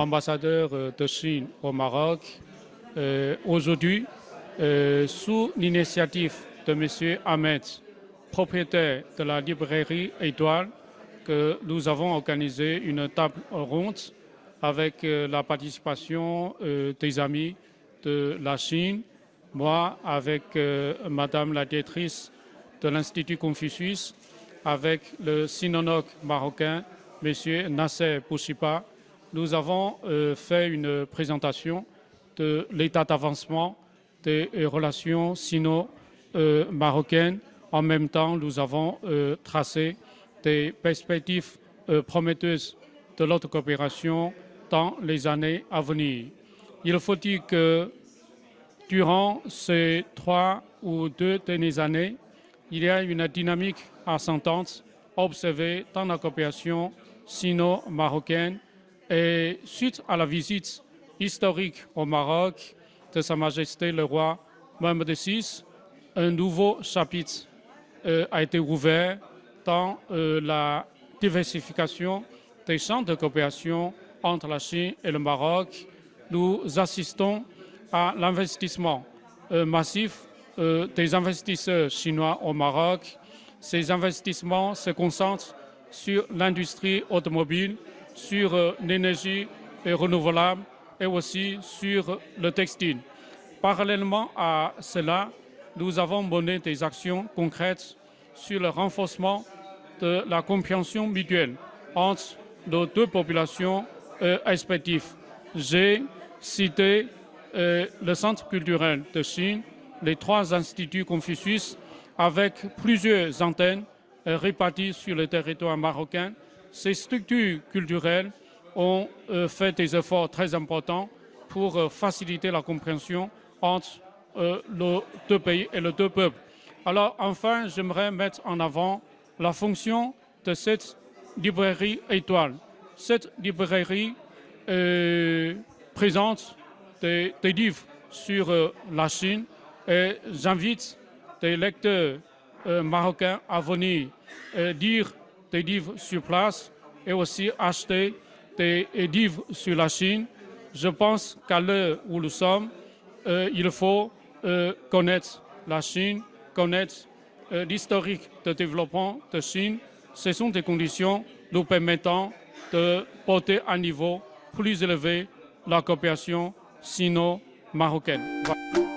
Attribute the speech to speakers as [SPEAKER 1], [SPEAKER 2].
[SPEAKER 1] ambassadeur de Chine au Maroc. Aujourd'hui, sous l'initiative de M. Ahmed, propriétaire de la librairie Étoile, que nous avons organisé une table ronde avec la participation des amis de la Chine, moi avec Madame la directrice de l'Institut Confucius, avec le sinologue marocain, M. Nasser Bouchiba. Nous avons fait une présentation de l'état d'avancement des relations sino-marocaines. En même temps, nous avons tracé des perspectives prometteuses de notre coopération dans les années à venir. Il faut dire que durant ces 3 ou 2 dernières années, il y a une dynamique ascendante observée dans la coopération sino-marocaine et suite à la visite historique au Maroc de Sa Majesté le roi Mohamed VI, un nouveau chapitre a été ouvert dans la diversification des champs de coopération entre la Chine et le Maroc. Nous assistons à l'investissement massif des investisseurs chinois au Maroc. Ces investissements se concentrent sur l'industrie automobile, sur l'énergie renouvelable et aussi sur le textile. Parallèlement à cela, nous avons mené des actions concrètes sur le renforcement de la compréhension mutuelle entre nos deux populations respectives. J'ai cité le Centre culturel de Chine, les 3 instituts Confucius, avec plusieurs antennes réparties sur le territoire marocain. Ces structures culturelles ont fait des efforts très importants pour faciliter la compréhension entre les 2 pays et les 2 peuples. Alors enfin, j'aimerais mettre en avant la fonction de cette librairie Étoile. Cette librairie présente des livres sur la Chine et j'invite des lecteurs marocains à venir lire des livres sur place et aussi acheter des livres sur la Chine. Je pense qu'à l'heure où nous sommes, il faut connaître la Chine, connaître l'historique de développement de Chine. Ce sont des conditions nous permettant de porter à un niveau plus élevé la coopération sino-marocaine. Voilà.